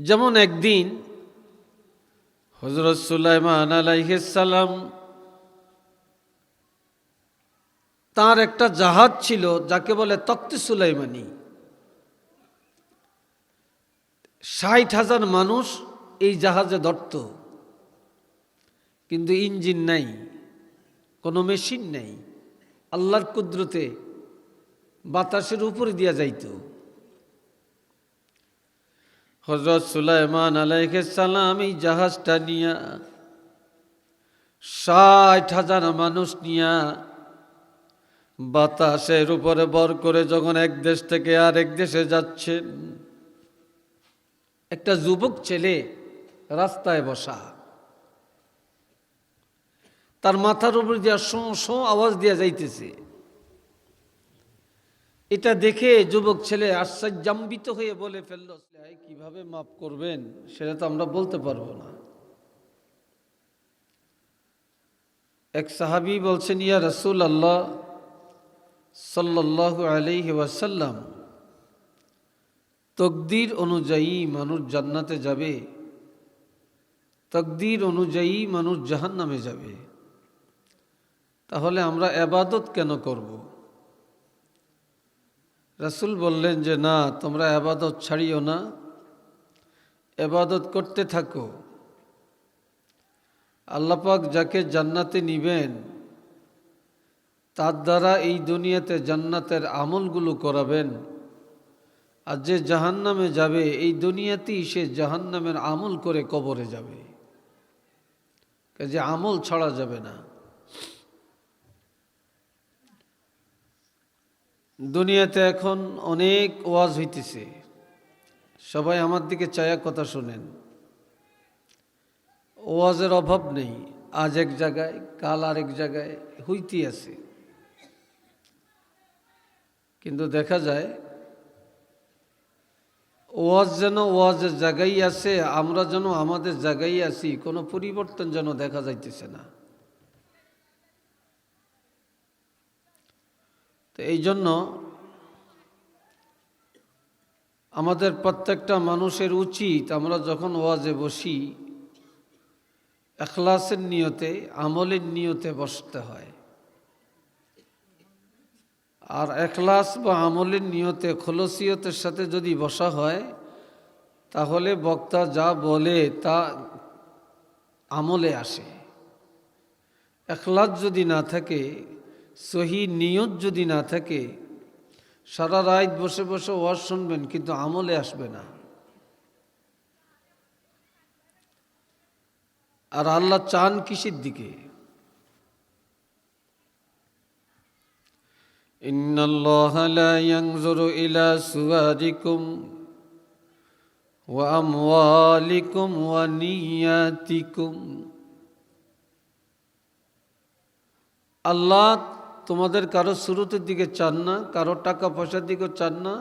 যেমন একদিন হযরত সুলাইমান আলাইহিস সালাম তার একটা জাহাজ ছিল যাকে বলে তখ্ত সুলাইমানি। ৬০,০০০ মানুষ এই জাহাজে ধরত, কিন্তু ইঞ্জিন নাই, কোনো মেশিন নেই। আল্লাহর কুদরতে বাতাসের উপরে দিয়া যাইত। হযরত সুলাইমান আলাইহিস সালাম এই জাহাজটা নিয়া ৬০,০০০ মানুষ নিয়া বাতাসের উপরে ভর করে যখন এক দেশ থেকে আরেক দেশে যাচ্ছেন, একটা যুবক ছেলে রাস্তায় বসা, তার মাথার উপর দিয়া শোঁ শোঁ আওয়াজ দিয়া যাইতেছে। এটা দেখে যুবক ছেলে আশ্চর্যান্বিত হয়ে বলে ফেলল, কিভাবে মাফ করবেন সেটা তো আমরা বলতে পারবো না। এক সাহাবী বলছেন, ইয়া রাসূলুল্লাহ সাল্লাল্লাহু আলাইহি ওয়াসাল্লাম, তকদির অনুযায়ী মানুষ জান্নাতে যাবে, তকদির অনুযায়ী মানুষ জাহান্নামে যাবে, তাহলে আমরা ইবাদত কেন করব? রাসূল বললেন যে না, তোমরা ইবাদত ছাড়িও না, ইবাদত করতে থাকো। আল্লাহ পাক যাকে জান্নাতে নিবেন তার দ্বারা এই দুনিয়াতে জান্নাতের আমলগুলো করাবেন, আর যে জাহান্নামে যাবে এই দুনিয়াতেই সে জাহান্নামের আমল করে কবরে যাবে। কাজে আমল ছাড়া যাবে না। দুনিয়াতে এখন অনেক ওয়াজ হইতেছে, সবাই আমার দিকে চায়া কথা শোনেন। ওয়াজের অভাব নেই, আজ এক জায়গায় কাল আরেক জায়গায় হইতেই আছে। কিন্তু দেখা যায় ওয়াজ যেন ওয়াজের জায়গায় আছে, আমরা যেন আমাদের জায়গায় আছি, কোনো পরিবর্তন যেন দেখা যাইতেছে না। তো এই জন্য আমাদের প্রত্যেকটা মানুষের উচিত, আমরা যখন ওয়াজে বসি ইখলাসের নিয়তে, আমলের নিয়তে বসতে হয়। আর ইখলাস বা আমলের নিয়তে খলসিয়তের সাথে যদি বসা হয়, তাহলে বক্তা যা বলে তা আমলে আসে। ইখলাস যদি না থাকে, সহি নিয়ত যদি না থাকে, সারা রাত বসে বসে ওয়াজ শুনবেন কিন্তু আমলে আসবে না। আর আল্লাহ চান কিসের দিকে? ইন্নাল্লাহা লা ইয়ানজুরু ইলা সুওয়ারিকুম ওয়া আমওয়ালিকুম ওয়া নিয়াতিকুম। আল্লাহ তোমাদের কারো সুরতের দিকে চান না, কারো টাকা পয়সার দিকেও চান না,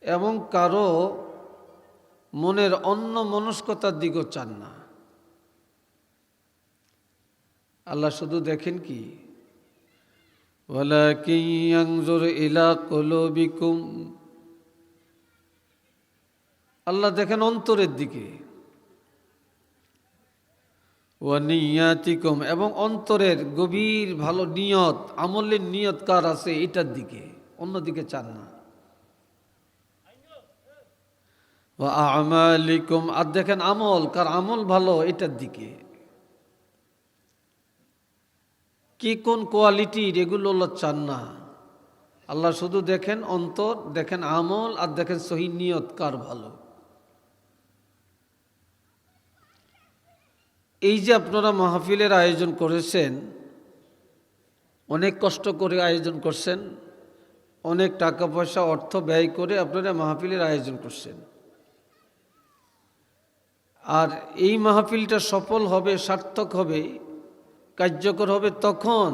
এবং কারো মনের অন্য মনস্কতার দিকেও চান না। আল্লাহ শুধু দেখেন কি, ওয়ালাকিন ইয়ানজুরু ইলা কুলুবিকুম, আল্লাহ দেখেন অন্তরের দিকে, ওয়া নিয়াতিকুম, এবং অন্তরের গভীর ভালো নিয়ত, আমলের নিয়ত কার আছে এটার দিকে, অন্যদিকে চান না। ওয়া আমালিকুম, আর দেখেন আমল কার, আমল ভালো এটার দিকে। কি কোন কোয়ালিটির এগুলো আল্লাহ চান না। আল্লাহ শুধু দেখেন অন্তর, দেখেন আমল, আর দেখেন সহি নিয়ত কার ভালো। এই যে আপনারা মাহফিলের আয়োজন করেছেন, অনেক কষ্ট করে আয়োজন করছেন, অনেক টাকা পয়সা অর্থ ব্যয় করে আপনারা মাহফিলের আয়োজন করছেন। আর এই মাহফিলটা সফল হবে, সার্থক হবে, কার্যকর হবে তখন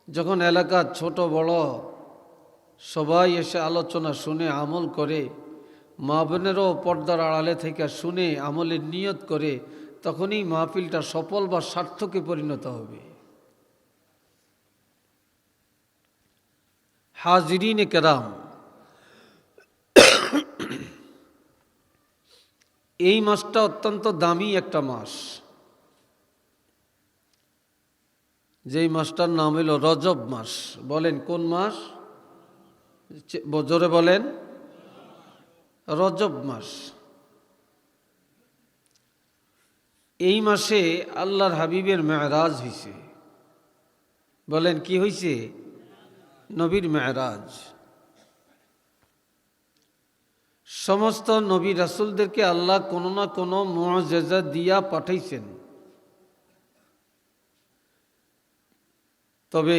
যখন এলাকার ছোট বড় সবাই এসে আলোচনা শুনে আমল করে, মা বোনেরও পর্দার আড়ালে থেকে শুনে আমলের নিয়ত করে, তখনই মাহফিলটা সফল বা সার্থকে পরিণত হবে। হাজিরিন কেরাম, এই মাসটা অত্যন্ত দামি একটা মাস, যেই মাসটার নাম হইল রজব মাস। বলেন কোন মাস? জোরে বলেন। রজব মাস। এই মাসে আল্লাহর হাবিবের মেরাজ হইছে। বলেন কি হইছে? নবীর মেরাজ। সমস্ত নবী রাসূলদেরকে আল্লাহ কোনো না কোনো মুআজিজা দিয়া পাঠাইছেন, তবে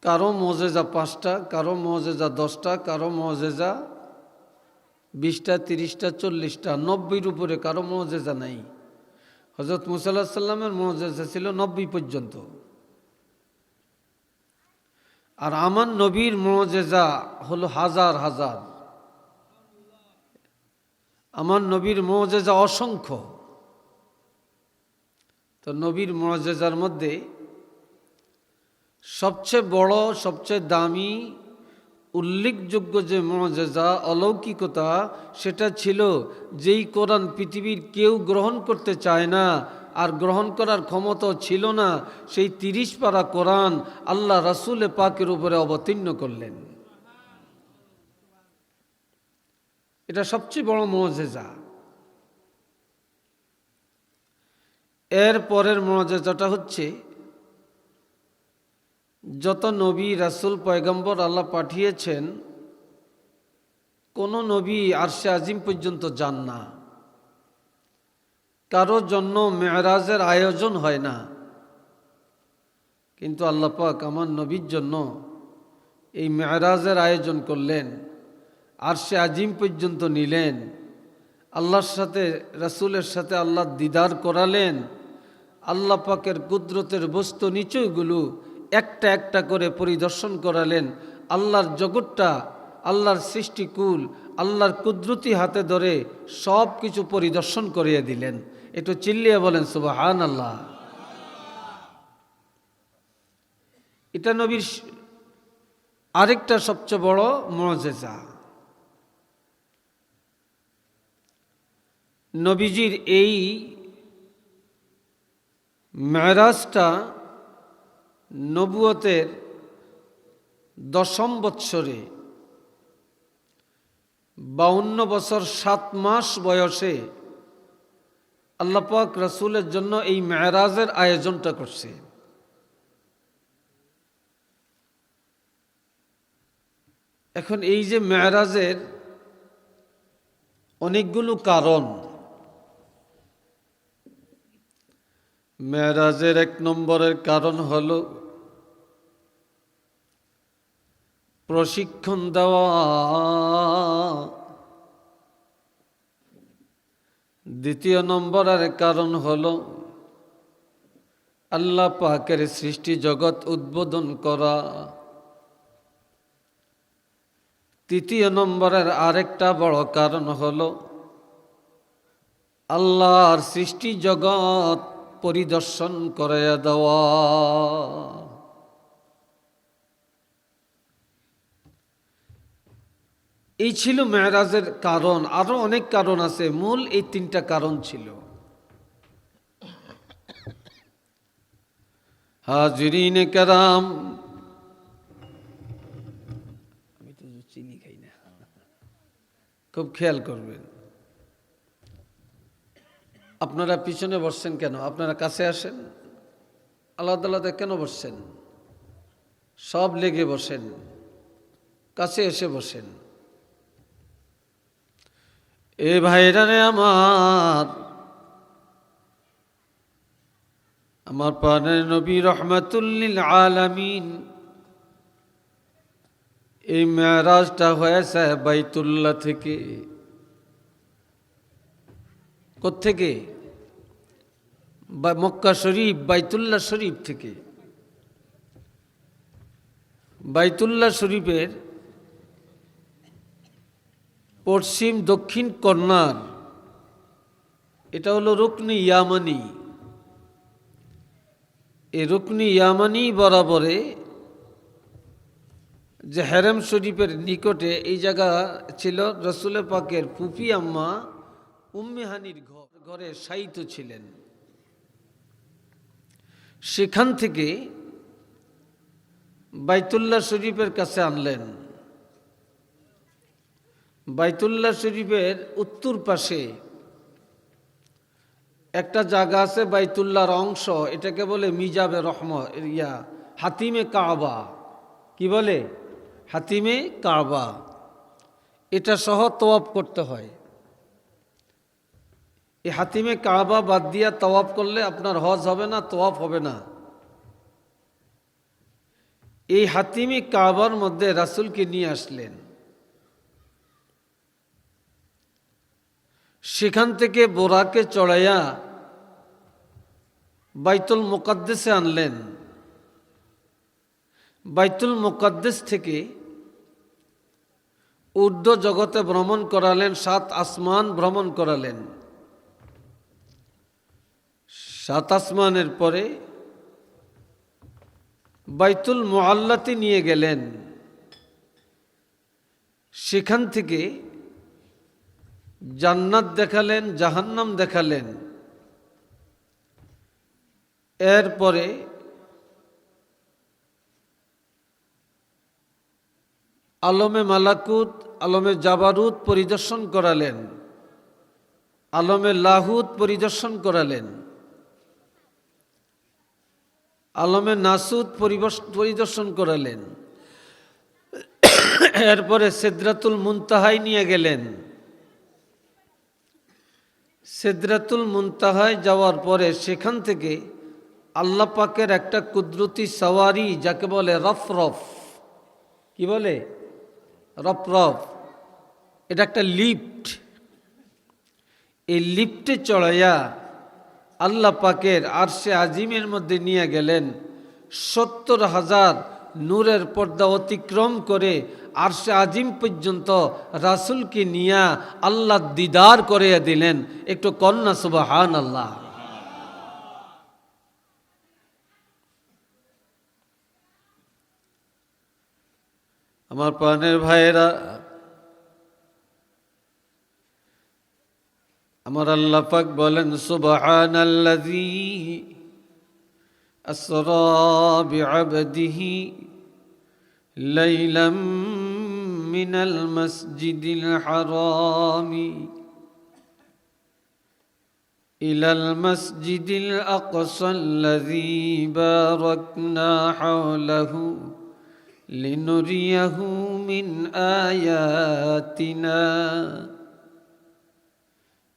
কারো মুআজিজা 5টা, কারো মুআজিজা 10টা, কারো মুআজিজা 20টা, 30টা, 40টা, 90-র উপরে কারো মুআজিজা নাই। হযরত মুসা আলাইহিস সালামের মুআজিজা ছিল 90 পর্যন্ত। আর আমার নবীর মুআজিজা হলো হাজার হাজার। আমার নবীর মুআজিজা অসংখ্য। তো নবীর মুআজিজার মধ্যে সবচেয়ে বড়, সবচেয়ে দামি, উল্লেখযোগ্য যে মুআজিজা, অলৌকিকতা, সেটা ছিল যেই কোরআন পৃথিবীর কেউ গ্রহণ করতে চায় না আর গ্রহণ করার ক্ষমতা ছিল না, সেই 30 পারা কোরআন আল্লাহ রাসূল পাকের উপরে অবতীর্ণ করলেন। এটা সবচেয়ে বড় মুআজিজা। এর পরের মুআজিজাটা হচ্ছে, যত নবী রাসূল পয়গম্বর আল্লাহ পাঠিয়েছেন, কোন নবী আরশে আজিম পর্যন্ত যান না। কারোর জন্য মেরাজের আয়োজন হয় না, কিন্তু আল্লাহ পাক আমার নবীর জন্য এই মেরাজের আয়োজন করলেন, আরশে আজিম পর্যন্ত নিলেন, আল্লাহর সাথে, রাসূলের সাথে আল্লাহ দিদার করালেন। আল্লাহ পাকের কুদরতের বস্তু নিচয়গুলো একটা একটা করে পরিদর্শন করালেন। আল্লাহর জগৎটা, আল্লাহর সৃষ্টিকুল, আল্লাহর কুদরতি হাতে ধরে সব কিছু পরিদর্শন করিয়ে দিলেন। একটু চিল্লিয়ে বলেন সুবহানাল্লাহ। এটা নবীর আরেকটা সবচেয়ে বড় মুআজিজা। নবীজির এই মেরাজটা নবুয়তের 10ম বৎসরে 52 বছর 7 মাস বয়সে আল্লাহ পাক রাসূলের জন্য এই মেরাজের আয়োজনটা করছে। এখন এই যে মেরাজের অনেকগুলো কারণ। মেরাজের 1 নম্বরের কারণ হলো প্রশিক্ষণ দেওয়া। দ্বিতীয় নম্বরের কারণ হলো আল্লাহ পাকের সৃষ্টি জগৎ উদ্বোধন করা। তৃতীয় নম্বরের আরেকটা বড় কারণ হলো আল্লাহর সৃষ্টি জগৎ পরিদর্শন করে দেওয়া। এই ছিল মেরাজের কারণ। আরো অনেক কারণ আছে, মূল এই 3টা কারণ ছিল। হাজিরিনে কেরাম, আমি তো চিনি খাই না, খুব খেয়াল করবেন। আপনারা পিছনে বসছেন কেন? আপনারা কাছে আসেন। আলাদা আলাদা কেন বসছেন? সব লেগে বসেন, কাছে এসে বসেন। এ ভাইরা রে আমার প্রাণের নবী রহমাতুল লিল আলামিন, এই মেরাজটা হয়েছে বাইতুল্লাহ থেকে। কোত্থেকে? মক্কা শরীফ, বাইতুল্লাহ শরীফ থেকে। বাইতুল্লাহ শরীফের পশ্চিম দক্ষিণ কর্নার, এটা হলো রুকনি ইয়ামানি। এই রুকনি ইয়ামানি বরাবরে যে হেরেম শরীফের নিকটে এই জায়গা ছিল রসুল পাকের ফুফি আম্মা উম্মে হানির ঘরে শায়িত ছিলেন। সেখান থেকে বাইতুল্লাহ শরীফের কাছে আনলেন। বাইতুল্লাহ শরীফের উত্তর পাশে একটা জায়গা আছে, বাইতুল্লাহর অংশ, এটাকে বলে মিজাবে হাতিমে কাবা। কি বলে? হাতিমে কাবা। এটা সহ তওয়াফ করতে হয়। এই হাতিমে কাবা বাদ দিয়া তওয়াফ করলে আপনার হজ হবে না, তওয়াফ হবে না। এই হাতিমে কাবার মধ্যে রাসূলকে নিয়ে আসলেন। সেখান থেকে বোরাকে চড়াইয়া বাইতুল মুকাদ্দেসে আনলেন। বাইতুল মুকাদ্দেস থেকে ঊর্ধ্ব জগতে ভ্রমণ করালেন, 7 আসমান ভ্রমণ করালেন। 7 আসমানের পরে বাইতুল মুআল্লাতে নিয়ে গেলেন। সেখান থেকে জান্নাত দেখালেন, জাহান্নাম দেখালেন। এরপরে আলমে মালাকুত, আলমে জাবারুত পরিদর্শন করালেন, আলমে লাহুত পরিদর্শন করালেন, আলমে নাসুত পরিদর্শন করালেন। এরপরে সিদরাতুল মুনতাহায় নিয়ে গেলেন। সিদরাতুল মুনতাহায় যাওয়ার পরে সেখান থেকে আল্লাহ পাকের একটা কুদরতি সওয়ারি, যাকে বলে রফরফ। কি বলে? রফরফ। এটা একটা লিফট। এই লিফটে চড়াইয়া আল্লাহ পাকের আরশে আজিমের মধ্যে নিয়ে গেলেন। 70,000 নূরের পর্দা অতিক্রম করে আরশে আজিম পর্যন্ত রাসূলকে নিয়ে আল্লাহ দিদার করে দিলেন। একটু কন্যা সুবহানাল্লাহ। আমার প্রাণের ভাইয়েরা, আমার আল্লাহ পাক বলেন, সুবহানাল্লাযী আসরা বিআবদিহি লাইলাম মিনাল মাসজিদিল হারামি ইলাল মাসজিদিল আকসাল্লাযী বারাকনা হাওলাহু লিনুরিয়াহু মিন আয়াতিনা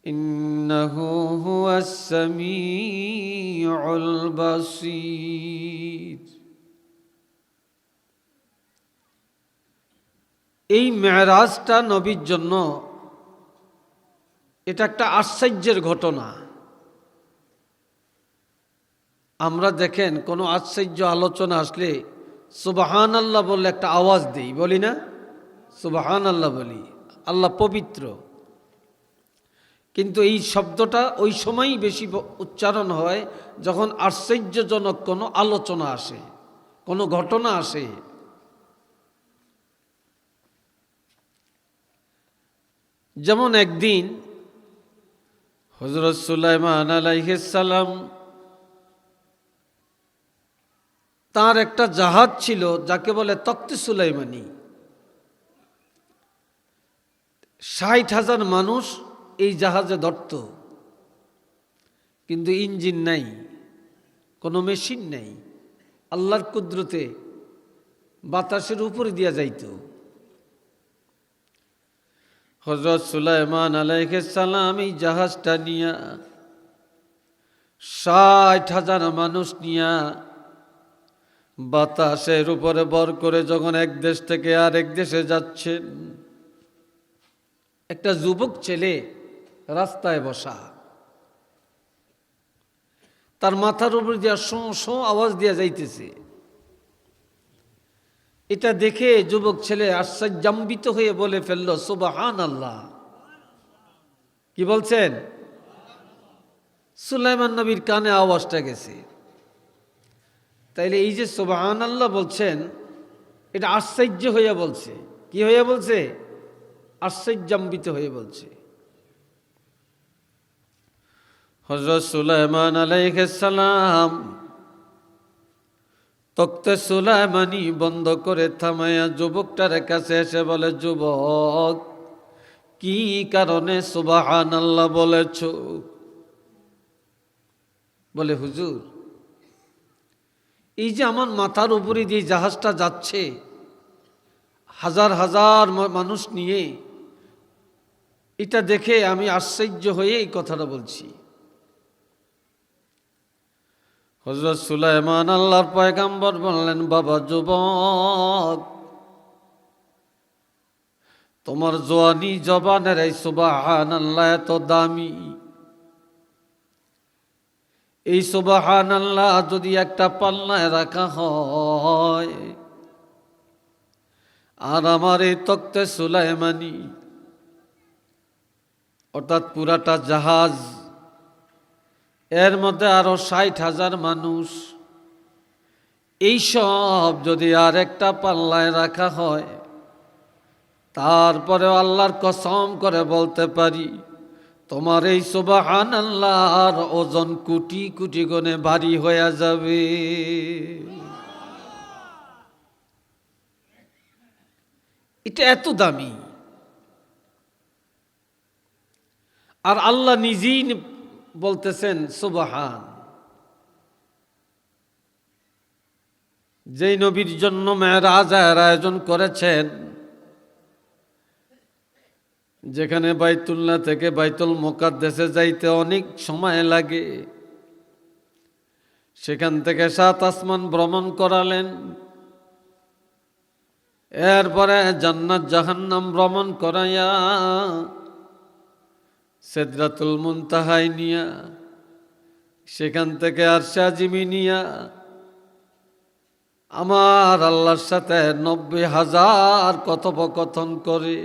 ইন্নাহু হুয়াস সামিউল বাসীর। এই মেরাজটা নবীর জন্য এটা একটা আশ্চর্যের ঘটনা। আমরা দেখেন কোনো আশ্চর্য আলোচনা আসলে সুবহানাল্লাহ বললে একটা আওয়াজ দিই, বলি না? সুবহানাল্লাহ বলি, আল্লাহ পবিত্র। কিন্তু এই শব্দটা ওই সময়ই বেশি উচ্চারণ হয় যখন আশ্চর্যজনক কোনো আলোচনা আসে, কোনো ঘটনা আসে। যেমন একদিন হযরত সুলাইমান আলাইহিস সালাম, তার একটা জাহাজ ছিল যাকে বলে তখ্তে সুলাইমানি। 60,000 মানুষ এই জাহাজে ধরত, কিন্তু ইঞ্জিন নাই, কোনো মেশিন নাই। আল্লাহর কুদরতে বাতাসের উপরে দিয়া যাইত। হযরত সুলাইমান আলাইহিস সালাম এই জাহাজটা নিয়া 60,000 মানুষ নিয়া বাতাসের উপরে ভর করে যখন এক দেশ থেকে আরেক দেশে যাচ্ছেন, একটা যুবক ছেলে রাস্তায় বসা, তার মাথার উপর দিয়া শোঁ শোঁ আওয়াজ দিয়া যাইতেছে। এটা দেখে যুবক ছেলে আশ্চর্যান্বিত হয়ে বলে ফেলল, সুবহানাল্লাহ। কি বলছেন? সুলাইমান নবীর কানে আওয়াজটা গেছে। তাইলে এই যে সুবহানাল্লাহ বলছেন, এটা আশ্চর্য হয়ে বলছে। কি হয়ে বলছে? আশ্চর্যান্বিত হয়ে বলছে। হযরত সুলাইমান আলাইহিস সালাম তক্তে সুলাইমানি বন্ধ করে থামাইয়া যুবকটার কাছে এসে বলে, যুবক, কি কারণে সুবহানাল্লাহ বলেছ? বলে, হুজুর, এই যে আমার মাথার উপরে যে জাহাজটা যাচ্ছে হাজার হাজার মানুষ নিয়ে, এটা দেখে আমি আশ্চর্য হয়ে এই কথাটা বলছি। হযরত সুলাইমান আল্লাহর পয়গম্বর বললেন, বাবা যুবক, তোমার জওয়ানি জবানের এই সুবহানাল্লাহ এত দামি। এই সুবহানাল্লাহ যদি একটা পাল্লায় রাখা হয়, আর আমার এই তক্তে সুলাইমানি অর্থাৎ পুরাটা জাহাজ, এর মধ্যে আরো 60,000 মানুষ, এই সব যদি আর একটা পাল্লায় রাখা হয়, তারপরে আল্লাহর কসম করে বলতে পারি, তোমার এই সুবহানাল্লাহর ওজন কোটি কোটি গুণে ভারী হয়ে যাবে। এটা এত দামি। আর আল্লাহ নিজেই বলতেছেন সুবহান। যেই নবীর জন্য মেরাজের আয়োজন করেছেন, যেখানে বাইতুল্লাহ থেকে বাইতুল মুকাদ্দাসে যাইতে অনেক সময় লাগে, সেখান থেকে 7 আসমান ভ্রমণ করালেন, এরপরে জান্নাত জাহান্নাম ভ্রমণ করাইয়া সিদরাতুল মুনতাহায় নিয়া, সেখান থেকে আরশে আজিমি নিয়া আমার আল্লাহর সাথে 90,000 কথোপকথন করে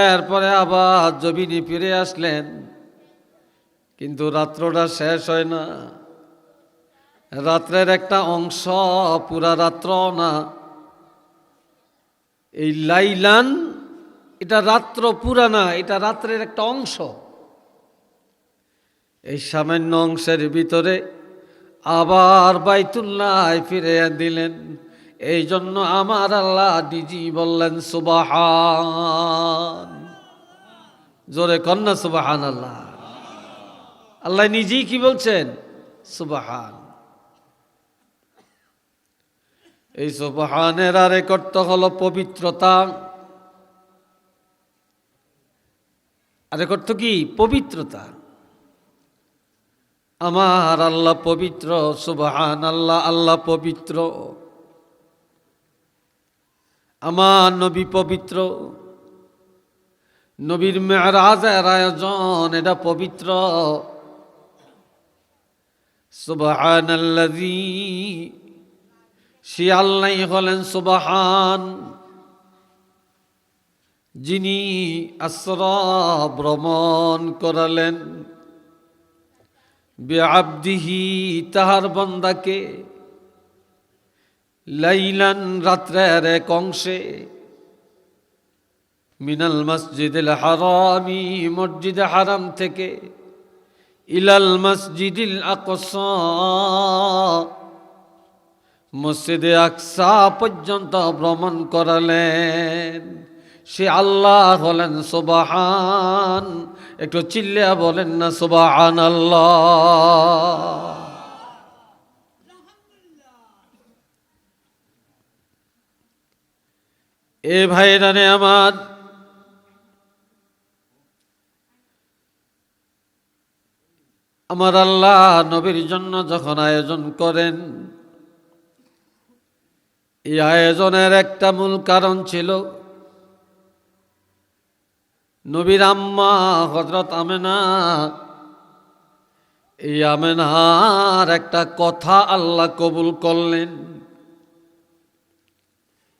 এরপরে আবার জমিনে ফিরে আসলেন। কিন্তু রাত্রটা শেষ হয় না, রাত্রের একটা অংশ, পুরা রাত্র না। এই লাইলান, এটা রাত্র পুরা না, এটা রাত্রের একটা অংশ। এই সামান্য অংশের ভিতরে আবার বাইতুল্লাহ ফিরে দিলেন। এই জন্য আমার আল্লাহ নিজেই বললেন সুবহান। জোরে কন্যা সুবহান আল্লাহ। আল্লাহ নিজেই কি বলছেন? সুবহান। এই সুবহানের আরেক অর্থ হলো পবিত্রতা। আরেক অর্থ কি? পবিত্রতা। আমার আল্লাহ পবিত্র, সুবহান আল্লাহ, আল্লাহ পবিত্র। আমার নবী পবিত্র, নবীর মেরাজের আয়োজন এটা পবিত্র। সুবহানাল্লাযী, সে আল্লাহ হলেন সুবহান, যিনি আসরা ভ্রমণ করালেন বিআবদিহি, তাহার বান্দাকে, লাইলান, রাত্রের এক অংশে, মিনাল মসজিদিল হারামি, মসজিদে হারাম থেকে, ইলাল মসজিদিল আকসা, মসজিদে আকসা পর্যন্ত ভ্রমণ করালেন। সে আল্লাহ হলেন সুবহান। একটু চিল্লিয়া বলেন না সুবহানাল্লাহ। এ ভাইরানে আমার, আমার আল্লাহ নবীর জন্য যখন আয়োজন করেন, এই আয়োজনের একটা মূল কারণ ছিল নবীর আম্মা হযরত আমেনা। এই আমেনার একটা কথা আল্লাহ কবুল করলেন।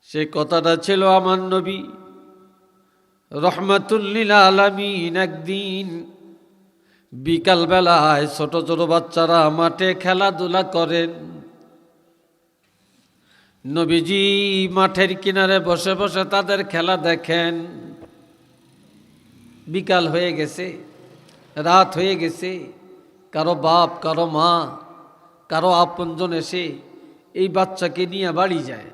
সেই কথাটা ছিল, আমার নবী রহমাতুল লিল আলামিন একদিন বিকালবেলায় ছোট ছোট বাচ্চারা মাঠে খেলাধুলা করেন, নবীজি মাঠের কিনারে বসে বসে তাদের খেলা দেখেন। বিকাল হয়ে গেছে, রাত হয়ে গেছে, কারো বাপ, কারো মা, কারো আপনজন এসে এই বাচ্চাকে নিয়ে বাড়ি যায়।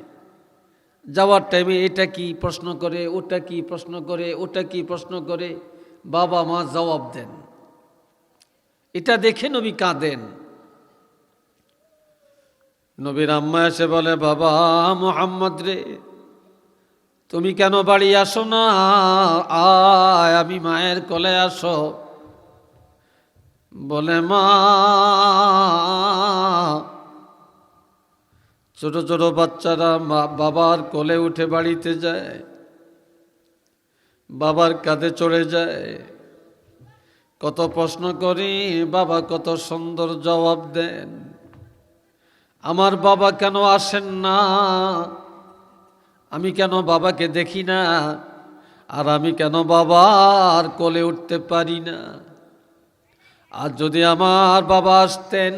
যাওয়ার টাইমে এটা কি প্রশ্ন করে, ওটা কি প্রশ্ন করে, ওটা কি প্রশ্ন করে, বাবা মা জবাব দেন। এটা দেখে নবী কাঁদেন। নবীর আম্মা এসে বলে, বাবা মুহাম্মদ রে, তুমি কেন বাড়ি আসো না? আয়, আমি মায়ের কোলে আসো। বলে, মা, ছোট ছোট বাচ্চারা বাবার কোলে উঠে বাড়িতে যায়, বাবার কাঁধে চড়ে যায়, কত প্রশ্ন করি, বাবা কত সুন্দর জবাব দেন। আমার বাবা কেন আসেন না? আমি কেন বাবাকে দেখি না? আর আমি কেন বাবার কোলে উঠতে পারি না? আর যদি আমার বাবা আসতেন,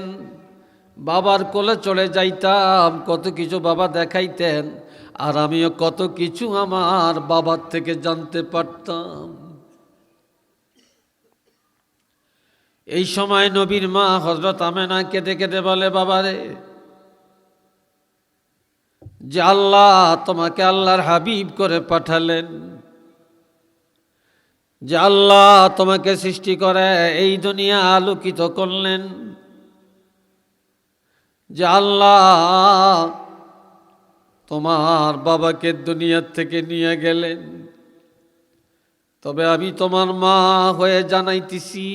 বাবার কোলে চলে যাইতাম, কত কিছু বাবা দেখাইতেন, আর আমিও কত কিছু আমার বাবার থেকে জানতে পারতাম। এই সময় নবীর মা হযরত আমেনা কেঁদে কেঁদে বলে, বাবারে, যে আল্লাহ তোমাকে আল্লাহর হাবিব করে পাঠালেন, যে আল্লাহ তোমাকে সৃষ্টি করে এই দুনিয়া আলোকিত করলেন, যে আল্লাহ তোমার বাবাকে দুনিয়ার থেকে নিয়ে গেলেন, তবে আমি তোমার মা হয়ে জানাইতেছি,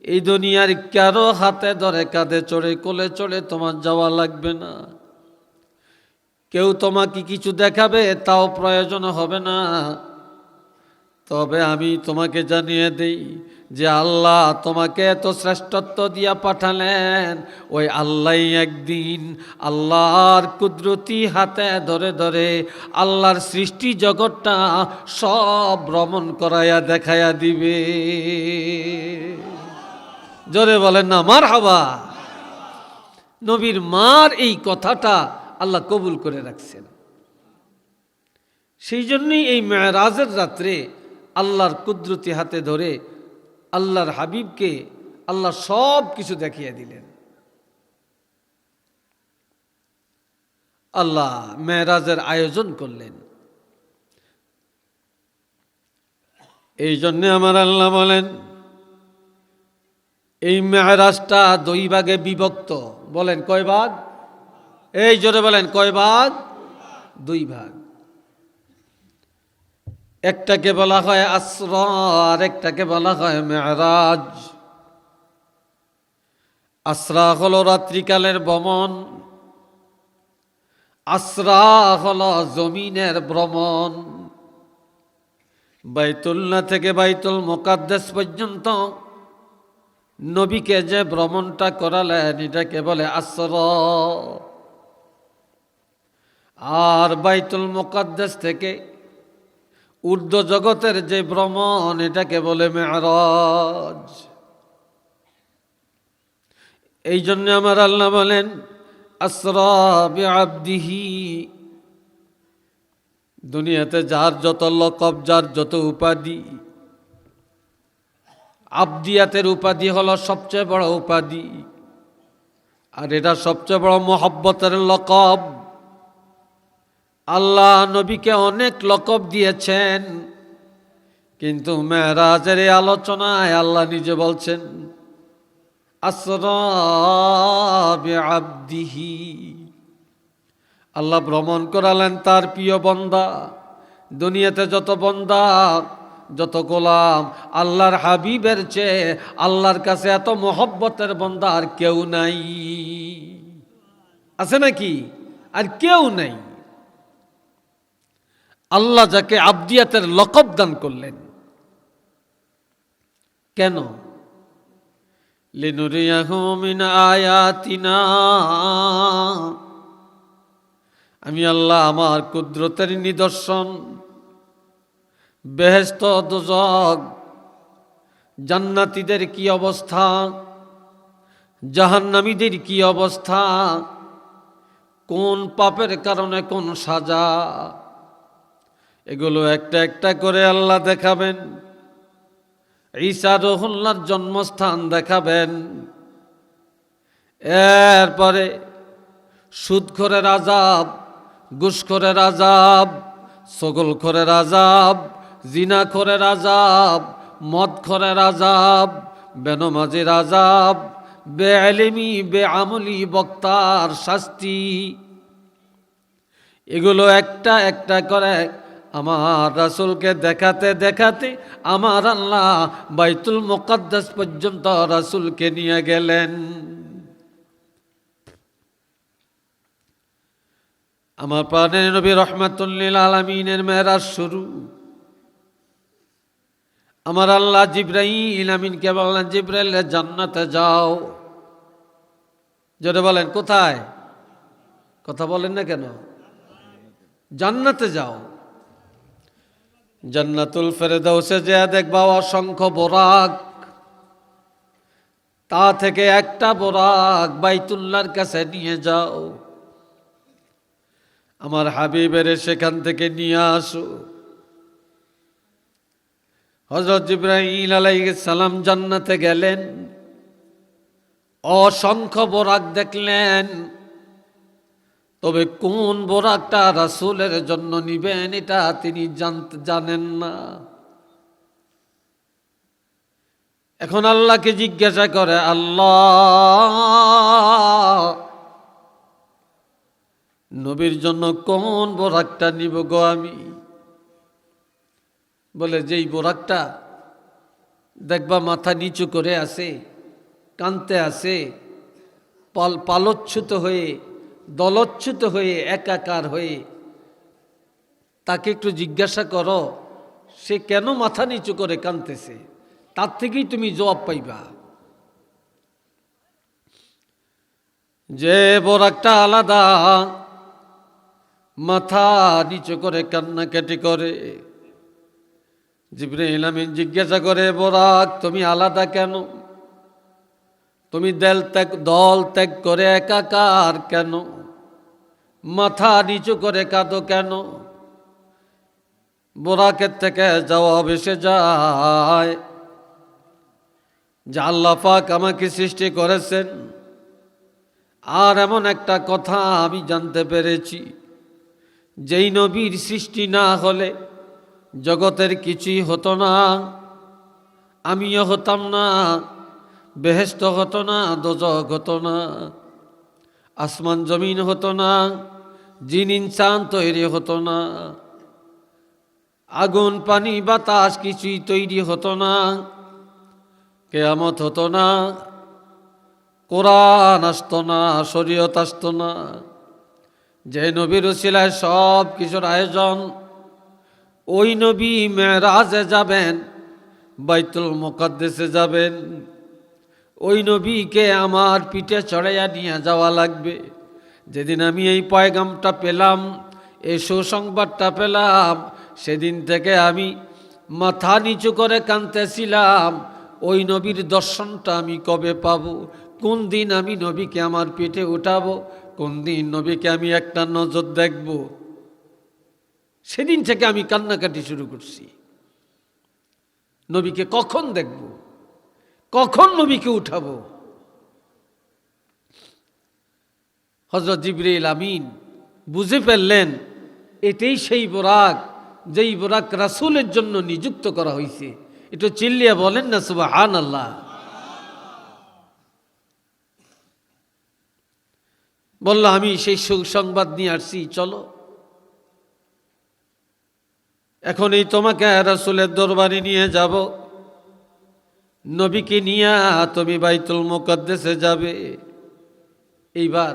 এই দুনিয়ার কারো হাতে ধরে কাঁধে চড়ে কোলে চড়ে তোমার যাওয়া লাগবে না। কেউ তোমাকে কিছু দেখাবে তাও প্রয়োজন হবে না। তবে আমি তোমাকে জানিয়ে দেই যে আল্লাহ তোমাকে এত শ্রেষ্ঠত্ব দিয়া পাঠালেন, ওই আল্লাহ একদিন আল্লাহর কুদরতি হাতে ধরে ধরে আল্লাহর সৃষ্টি জগৎটা সব ভ্রমণ করাইয়া দেখাইয়া দিবে। জোরে বলেন না মারহাবা। নবীর মার এই কথাটা আল্লাহ কবুল করে রাখছেন। সেই জন্যই এই মেরাজের রাত্রে আল্লাহর কুদরতি হাতে ধরে আল্লাহর হাবিবকে আল্লাহ সব কিছু দেখিয়ে দিলেন। আল্লাহ মেরাজের আয়োজন করলেন। এই জন্যে আমার আল্লাহ বলেন, এই মেরাজটা দুই ভাগে বিভক্ত। বলেন কয় ভাগ? এই জোরে বলেন কয় ভাগ? দুই ভাগ। একটাকে বলা হয় আসরা, আর একটাকে বলা হয় মেরাজ। আসরা হলো রাত্রিকালের ভ্রমণ, আসরা হলো জমিনের ভ্রমণ। বাইতুল্লাহ থেকে বাইতুল মুকাদ্দাস পর্যন্ত নবীকে যে ভ্রমণটা করালেন এটাকে বলে আসরা। আর বাইতুল মুকাদ্দাস থেকে ঊর্ধ্ব জগতের যে ভ্রমণ এটাকে বলে মেরাজ। এই জন্য আমার আল্লাহ বলেন, আসরা বিআবদিহি। দুনিয়াতে যার যত লকব, যার যত উপাধি, আবদিয়াতের উপাধি হলো সবচেয়ে বড় উপাধি, আর এটা সবচেয়ে বড় মোহাব্বতের লকব। আল্লাহ নবীকে অনেক লকব দিয়েছেন, কিন্তু মেরাজের এই আলোচনায় আল্লাহ নিজে বলছেন আসরা বিআবদিহি। আল্লাহ ভ্রমণ করালেন তার প্রিয় বান্দা। দুনিয়াতে যত বান্দা, যত গোলাম, আল্লাহর হাবিবের চেয়ে আল্লাহর কাছে এত মোহব্বতের বান্দা আর কেউ নাই। আছে নাকি? আর কেউ নাই। আল্লাহ যাকে আবদিয়াতের লকব দান করলেন, কেন? লিনুরিয়াহু মিন আয়াতিনা। আমি আল্লাহ আমার কুদরতের নিদর্শন, বেহেশত দোজখ, জান্নাতীদের কি অবস্থা, জাহান্নামীদের কি অবস্থা, কোন পাপের কারণে কোন সাজা, এগুলো একটা একটা করে আল্লাহ দেখাবেন। ঈসা রুহুল্লাহর জন্মস্থান দেখাবেন। এরপরে সুদখোরের আযাব, ঘুষখোরের আযাব, ছগলখোরের আযাব, জিনাখোরের আযাব, মদখোরের আযাব, বেনমাজির আযাব, বেইলমি বেআমলি বক্তার শাস্তি, এগুলো একটা একটা করে আমার রাসূলকে দেখাতে দেখাতে আমার আল্লাহ বাইতুল মুকাদ্দাস পর্যন্ত রাসূলকে নিয়ে গেলেন। আমার প্রাণের নবী রাহমাতুল লিল আলামিনের মেরাজ শুরু। আমার আল্লাহ জিবরাইল আমিনকে বললেন, জিবরাইল জান্নাতে যাও। জোরে বলেন, কোথায়? কথা বলেন না কেন? জান্নাতে যাও। জান্নাতুল ফেরদাউসে যে দেখবা অসংখ্য বোরাক, তা থেকে একটা বোরাক বাইতুল্লাহর কাছে নিয়ে যাও। আমার হাবিবের সেখান থেকে নিয়ে আসো। হযরত জিবরাইল আলাইহিস সালাম জান্নাতে গেলেন, অসংখ্য বোরাক দেখলেন। তবে কোন বোরাকটা রাসূলের জন্য নিবেন এটা তিনি জানেন না। এখন আল্লাহকে জিজ্ঞাসা করে, আল্লাহ নবীর জন্য কোন বোরাকটা নিব গো আমি? বলে, যেই বোরাকটা দেখবা মাথা নিচু করে আছে, কানতে আছে, পালচ্যুত হয়ে, দলচ্যুত হয়ে, একাকার হয়ে, তাকে একটু জিজ্ঞাসা করো সে কেন মাথা নিচু করে কানতেছে, তার থেকেই তুমি জবাব পাইবা। যে বোরাকটা আলাদা, মাথা নিচু করে কান্নাকাটি করে, জিবরাইল আমিন জিজ্ঞাসা করে, বোরাক তুমি আলাদা কেন? তুমি দল ত্যাগ করে একাকার কেন? মাথা নিচু করে কাঁদো কেন? বোরাকের থেকে জবাব এসে যায় যে আল্লাহ পাক আমাকে সৃষ্টি করেছেন, আর এমন একটা কথা আমি জানতে পেরেছি, যেই নবীর সৃষ্টি না হলে জগতের কিছুই হতো না, আমিও হতাম না, বেহেশত হতো না, দোজখ হতো না, আসমান জমিন হতো না, জিন ইনসান তৈরি হতো না, আগুন পানি বাতাস কিছুই তৈরি হতো না, কিয়ামত হতো না, কোরআন আসতো না, শরীয়ত আসতো না। যে নবীর উসিলায় সব কিছুর আয়োজন, ওই নবী মেরাজে যাবেন, বাইতুল মুকাদ্দাসে যাবেন, ওই নবীকে আমার পিঠে চড়াইয়া নিয়ে যাওয়া লাগবে। যেদিন আমি এই পয়গামটা পেলাম, এই সুসংবাদটা পেলাম, সেদিন থেকে আমি মাথা নিচু করে কাঁদতেছিলাম, ওই নবীর দর্শনটা আমি কবে পাবো? কোন দিন আমি নবীকে আমার পিঠে উঠাবো? কোন দিন নবীকে আমি একটা নজর দেখব? সেদিন থেকে আমি কান্নাকাটি শুরু করছি। নবীকে কখন দেখব, কখন নবীকে উঠাবো? হযরত জিবরাইল আমিন বুঝে ফেললেন এটাই সেই বোরাক, যেই বোরাক রাসূলের জন্য নিযুক্ত করা হয়েছে। একটু চিল্লিয়ে বলেন না সুবহানাল্লাহ। বলল, আমি সেই সুসংবাদ নিয়ে আসছি, চলো এখনই তোমাকে রাসূলের দরবারে নিয়ে যাব। নবীকে নিয়ে তুমি বাইতুল মুকাদ্দাসে যাবে। এইবার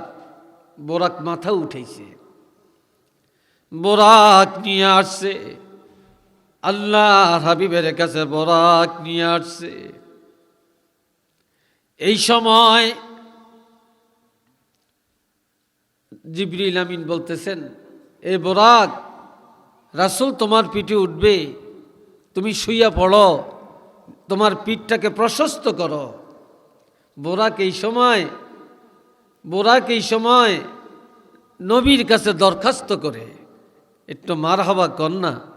বোরাক মাথা উঠেছে, বোরাক নিয়ে আসছে, আল্লাহর হাবিবের কাছে বোরাক নিয়ে আসছে। এই সময় জিবরিল আমিন বলতেছেন, এ বোরাক, রাসূল তোমার পিঠে উঠবে, তুমি শুইয়া পড়ো, তোমার পিঠটাকে প্রশস্ত করো। বোরাক এই সময় নবীর কাছে দরখাস্ত করে, একটু মারহাবা কর না।